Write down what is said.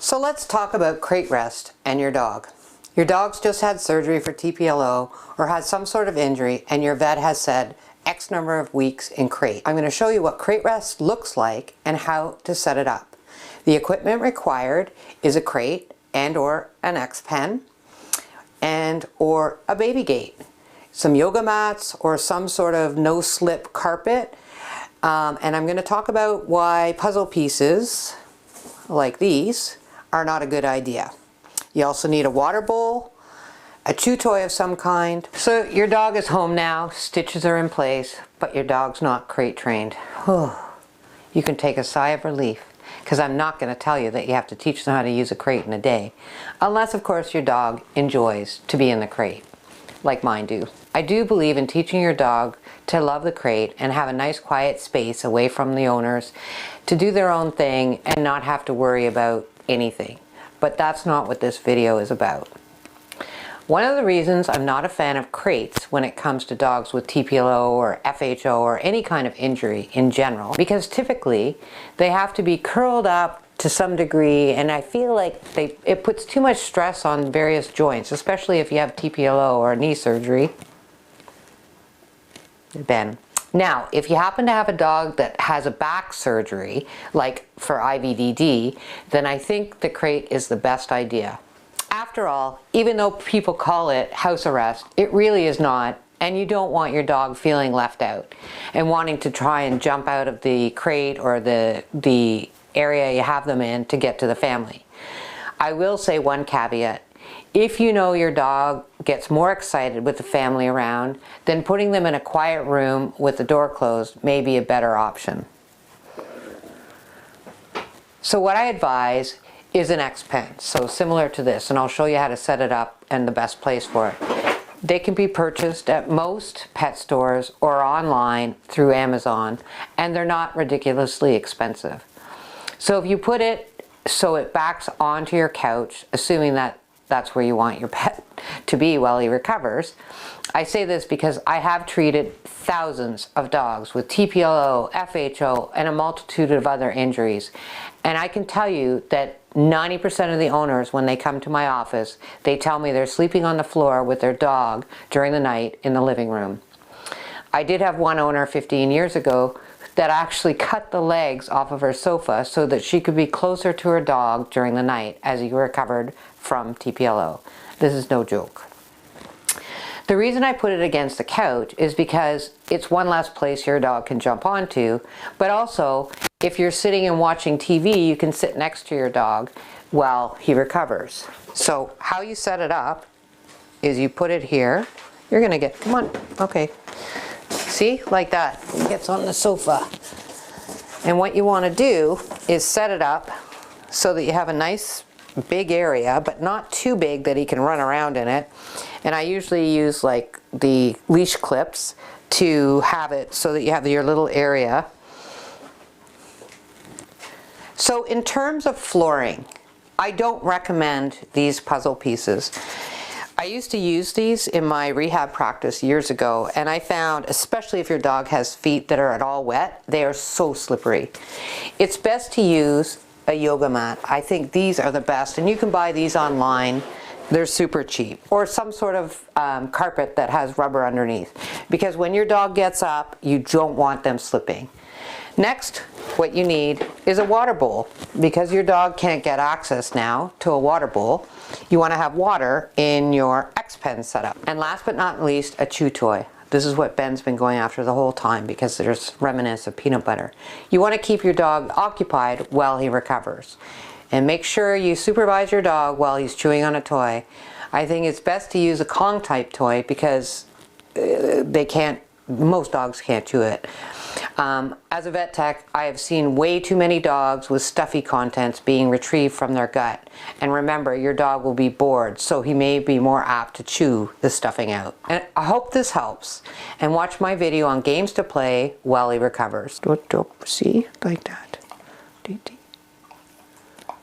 So let's talk about crate rest and your dog. Your dog's just had surgery for TPLO or has some sort of injury and your vet has said X number of weeks in crate. I'm going to show you what crate rest looks like and how to set it up. The equipment required is a crate and or an X-pen and or a baby gate, some yoga mats or some sort of no-slip carpet. And I'm going to talk about why puzzle pieces like these are not a good idea. You also need a water bowl, a chew toy of some kind. So your dog is home now, stitches are in place, but your dog's not crate trained. You can take a sigh of relief, because I'm not going to tell you that you have to teach them how to use a crate in a day, unless of course your dog enjoys to be in the crate, like mine do. I do believe in teaching your dog to love the crate and have a nice quiet space away from the owners to do their own thing and not have to worry about anything. But that's not what this video is about. One of the reasons I'm not a fan of crates when it comes to dogs with TPLO or FHO or any kind of injury in general, because typically they have to be curled up to some degree, and I feel like it puts too much stress on various joints, especially if you have TPLO or knee surgery. Ben. Now, if you happen to have a dog that has a back surgery, like for IVDD, then I think the crate is the best idea. After all, even though people call it house arrest, it really is not, and you don't want your dog feeling left out and wanting to try and jump out of the crate or the area you have them in to get to the family. I will say one caveat. If you know your dog gets more excited with the family around, then putting them in a quiet room with the door closed may be a better option. So what I advise is an X-pen, so similar to this, and I'll show you how to set it up and the best place for it. They can be purchased at most pet stores or online through Amazon, and they're not ridiculously expensive. So if you put it so it backs onto your couch, assuming that that's where you want your pet to be while he recovers. I say this because I have treated thousands of dogs with TPLO, FHO, and a multitude of other injuries. And I can tell you that 90% of the owners, when they come to my office, they tell me they're sleeping on the floor with their dog during the night in the living room. I did have one owner 15 years ago that actually cut the legs off of her sofa so that she could be closer to her dog during the night as he recovered from TPLO. This is no joke. The reason I put it against the couch is because it's one less place your dog can jump onto, but also if you're sitting and watching TV, you can sit next to your dog while he recovers. So how you set it up is you put it here. You're gonna get, come on, okay. See, like that, he gets on the sofa. And what you want to do is set it up so that you have a nice big area, but not too big that he can run around in it. And I usually use like the leash clips to have it so that you have your little area. So in terms of flooring, I don't recommend these puzzle pieces. I used to use these in my rehab practice years ago, and I found, especially if your dog has feet that are at all wet, they are so slippery. It's best to use a yoga mat. I think these are the best, and you can buy these online. They're super cheap. Or some sort of carpet that has rubber underneath, because when your dog gets up, you don't want them slipping. Next, what you need is a water bowl. Because your dog can't get access now to a water bowl, you want to have water in your X-pen setup. And last but not least, a chew toy. This is what Ben's been going after the whole time because there's remnants of peanut butter. You want to keep your dog occupied while he recovers. And make sure you supervise your dog while he's chewing on a toy. I think it's best to use a Kong type toy because most dogs can't chew it. As a vet tech, I have seen way too many dogs with stuffy contents being retrieved from their gut. And remember, your dog will be bored, so he may be more apt to chew the stuffing out. And I hope this helps. And watch my video on games to play while he recovers. See? Like that.